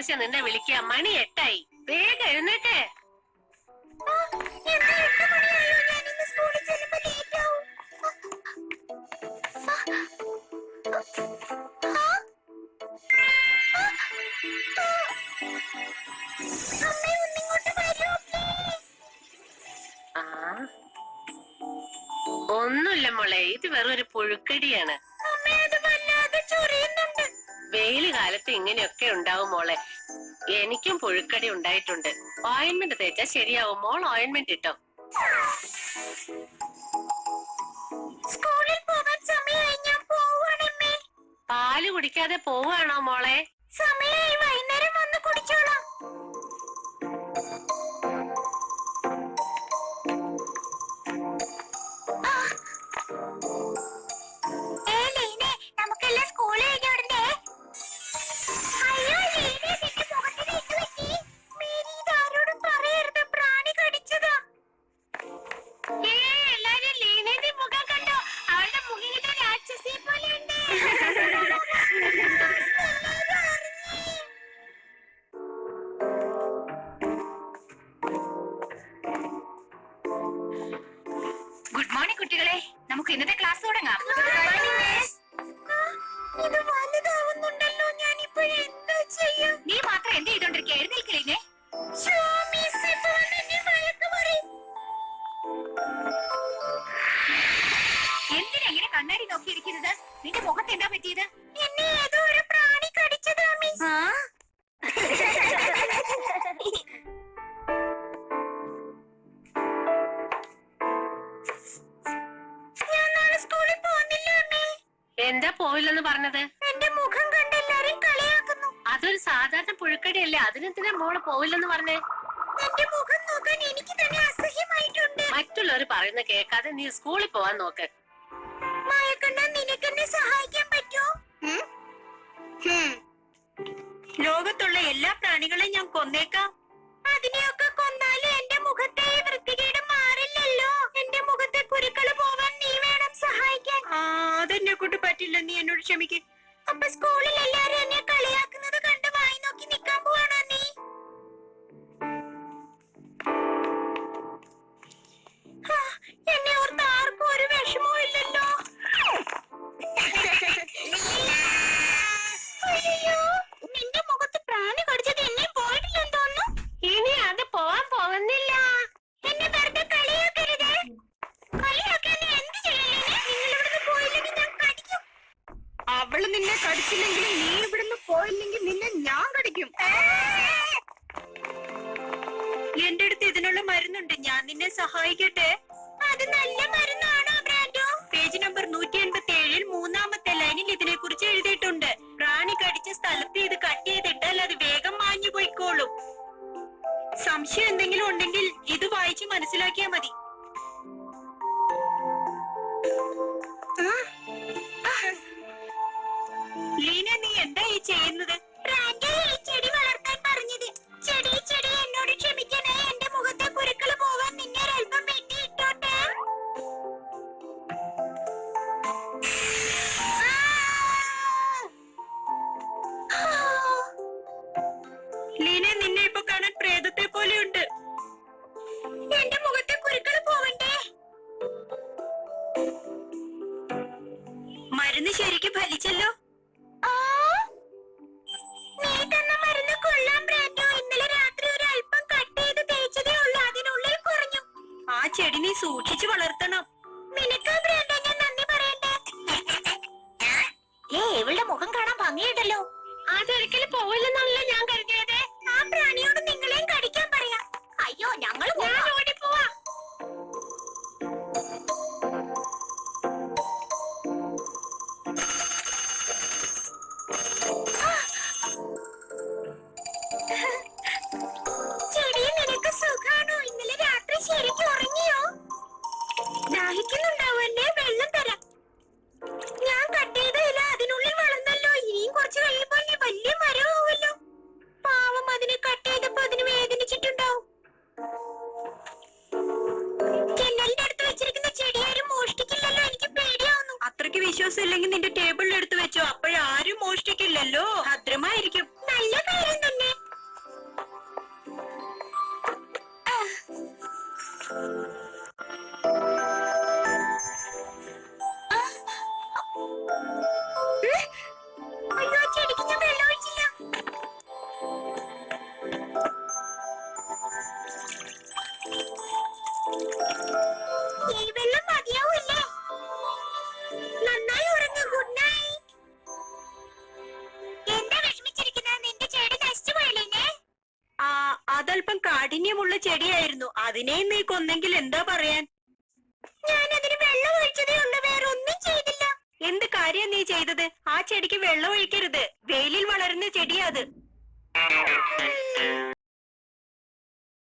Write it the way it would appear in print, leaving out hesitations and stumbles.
പ്രാവശ്യം നിന്നെ വിളിക്കുക. മണി 8 വേഗം എഴുന്നേറ്റേ. ഒന്നുമില്ല മോളെ, ഇത് വെറൊരു പുഴുക്കടിയാണ്. വെയില് കാലത്ത് ഇങ്ങനെയൊക്കെ ഉണ്ടാവും മോളെ. എനിക്കും പുഴുക്കടി ഉണ്ടായിട്ടുണ്ട്. ഓയിന്റ്മെന്റ് തേച്ചാ ശരിയാവും. മോൾ ഓയിന്റ്മെന്റ് ഇട്ടോ. സ്കൂളിൽ പോകാൻ സമയമായി, ഞാൻ പോവാണമ്മേ. പാല് കുടിക്കാതെ പോവാണോ മോളെ? സമയമായി, വൈകുന്നേരം വന്ന് കുടിച്ചോളാം. നമുക്കെല്ലാം സ്കൂളിൽ കഴിഞ്ഞോടനെ. അയ്യോ ലീനെ, നിന്റെ മുഖത്തിന് എന്ത് പറ്റി? മേരി, ഇതാരോടും പറയരുത്, പ്രാണി കടിച്ചതാ. എല്ലാരും ലീനയുടെ മുഖം കണ്ടോ? അവളുടെ മുഖിന്റെ രാക്ഷസിയെ പോലെയുണ്ട്. ഗുഡ് മോർണിംഗ് കുട്ടികളെ, നമുക്ക് ഇന്നത്തെ ക്ലാസ് തുടങ്ങാം. ഇത് വലുതാവുന്നുണ്ടല്ലോ, ഞാൻ ഇപ്പോഴെന്താ ചെയ്യും? നീ മാത്രം എന്ത് ചെയ്തോണ്ടിരിക്കുക? എഴുന്നേൽക്കില്ലേ? എന്തിനെങ്ങനെ കണ്ണാടി നോക്കിയിരിക്കുന്നത്? നിന്റെ മുഖത്ത് എന്താ പറ്റിയത്? എന്നെ ഏതോ ഒരു പ്രാണി കടിച്ചതാ മിസ്. ഞാൻ നാളെ സ്കൂളിൽ പോകുന്നില്ല അമ്മേ. എന്താ പോയില്ലെന്ന് പറഞ്ഞത്? എന്റെ മുഖം കണ്ട് എല്ലാരും കളിയാക്കുന്നു. അതൊരു സാധാരണ പുഴുക്കടിയല്ലേ, അതിനെന്തിനാ മോള് പോയില്ലെന്ന് പറഞ്ഞേ? എന്റെ മുഖം നോക്കാൻ എനിക്ക് തന്നെ അസഹ്യമായിട്ടുണ്ട്. മറ്റുള്ളവർ പറയുന്ന കേൾക്കാതെ നീ സ്കൂളിൽ പോവാൻ നോക്ക്. മായക്കണ്ണ, നിനക്കെന്നെ സഹായിക്കാൻ പറ്റോ? ലോകത്തുള്ള എല്ലാ പ്രാണികളെയും ഞാൻ കൊന്നേക്കാം. അതിനെയൊക്കെ കൊന്നാലും എന്റെ മുഖത്തെ വൃത്തികേട് മാറില്ലല്ലോ. എന്റെ മുഖത്തെ കുരുക്കള് പോവാൻ നീ വേണം സഹായിക്കാൻ. അതെന്നെ കൊണ്ട് പറ്റില്ല, നീ എന്നോട് ക്ഷമിക്കും. അപ്പൊ സ്കൂളിൽ എല്ലാരും എന്നെ കളിയാക്കുന്നത് കണ്ട് വായി നോക്കി നിക്കാൻ പോവാണോ നീ? എന്നെ ഓർത്ത് ആർക്കും ഒരു വിഷമവും ഇല്ലല്ലോ. അയ്യോ, നിന്റെ മുഖത്ത് പ്രാണി കടിച്ചത് എന്നെയും പോയിട്ടില്ലെന്ന് തോന്നുന്നു. ഇനി അത് പോവാൻ പോകുന്നില്ല. എന്നെ വെറുതെ കളിയാക്കരുത്. കളിയാക്കാൻ നീ എന്ത് ചെയ്യല്ലേ? നിങ്ങൾ ഇവിടുന്ന് പോയില്ലെങ്കിൽ ഞാൻ കടിക്കും. അവള് നിന്നെ കടിച്ചില്ലെങ്കിലും നീ ഇവിടുന്ന് പോയില്ലെങ്കിൽ നിന്നെ ഞാൻ കടിക്കും. എന്റെ അടുത്ത് ഇതിനുള്ള മരുന്നുണ്ട്, ഞാൻ നിന്നെ സഹായിക്കട്ടെ. അത് നല്ല മരുന്നാണോ ബ്രാൻഡോ? പേജ് നമ്പർ 187 മൂന്നാമത്തെ ലൈനിൽ ഇതിനെ കുറിച്ച് എഴുതിയിട്ടുണ്ട്. പ്രാണി കടിച്ച സ്ഥലത്ത് ഇത് കട്ട് ചെയ്തിട്ടാൽ അത് വേഗം മാഞ്ഞു പോയിക്കോളും. സംശയം എന്തെങ്കിലും ഉണ്ടെങ്കിൽ ഇത് വായിച്ച് മനസ്സിലാക്കിയാ മതി. ലീന, നീ എന്താ ഈ ചെയ്യുന്നത്? ഈ ചെടി വളർത്താൻ പറഞ്ഞത്. ചെടി എന്നോട് ക്ഷമിക്കണേ. എന്റെ മുഖത്തെ കുരുക്കള് പോവാൻ നിന്നെ ഒരൽപ്പം വെട്ടി ഇട്ടോട്ടെ. ലീന, നിന്നെ ഇപ്പൊ കാണാൻ പ്രേതത്തെ പോലെയുണ്ട്. എന്റെ മുഖത്തെ കുരുക്കള് പോവണ്ടേ? മരുന്ന് ശരിക്കും ഫലിച്ചല്ലോ. നീ തന്ന മരുന്ന് കൊള്ളാം ബ്രാൻഡോ. ഇന്നലെ രാത്രി ഒരു അല്പം കട്ട് ചെയ്ത് തേച്ചതേ ഉള്ളൂ, അതിനുള്ളിൽ കുറഞ്ഞു. ആ ചെടി നീ സൂക്ഷിച്ചു വളർത്തണം. നിനക്ക് ബ്രാൻഡോ ഞാൻ നന്ദി പറയട്ടെ. ഇവളുടെ മുഖം കാണാൻ ഭംഗിയുണ്ടല്ലോ. അതൊരിക്കലും പോവില്ലെന്നാണല്ലോ ഞാൻ കരുതിയത്. ആ പ്രാണിയോട് നിങ്ങളെയും കടിക്കാൻ പറയാം. അയ്യോ, ഞങ്ങൾ ഓടിപ്പോവാ. ചെടി, നിനക്ക് സുഖാണോ? ഇന്നലെ രാത്രി ശരിക്കും ഉറങ്ങിയോ? ദാഹിക്കുന്നുണ്ടാവുമല്ലേ? വെള്ളം തരാം. ഞാൻ കട്ട് ചെയ്ത ഇല അതിനുള്ളിൽ വളർന്നല്ലോ. ഇനിയും കുറച്ച് കഴിയുമ്പോൾ നീ വലിയ മരമാവുമല്ലോ. അയ്യോ, ചെടിക്ക് ഞാൻ വെള്ളം ഒഴിച്ചില്ല. ഈ വെള്ളം മതിയാവൂല്ലേ? നന്നായി ഉറങ്ങ്. Good night. എന്താ വിഷമിച്ചിരിക്കുന്നത്? നിന്റെ ചെടി നശിച്ചു പോയില്ലേ? അതല്പം കാഠിന്യമുള്ള ചെടിയായിരുന്നു. അതിനെ നീ കൊന്നെങ്കിൽ എന്താ പറയാൻ? ഞാൻ അതിന് വെള്ളം ഒഴിച്ചതേ ഉള്ളൂ, വേറെ ഒന്നും ചെയ്തില്ല. എന്ത് കാര്യം നീ ചെയ്തത്? ആ ചെടിക്ക് വെള്ളം ഒഴിക്കരുത്. വെയിലിൽ വളരുന്ന ചെടിയാ അത്.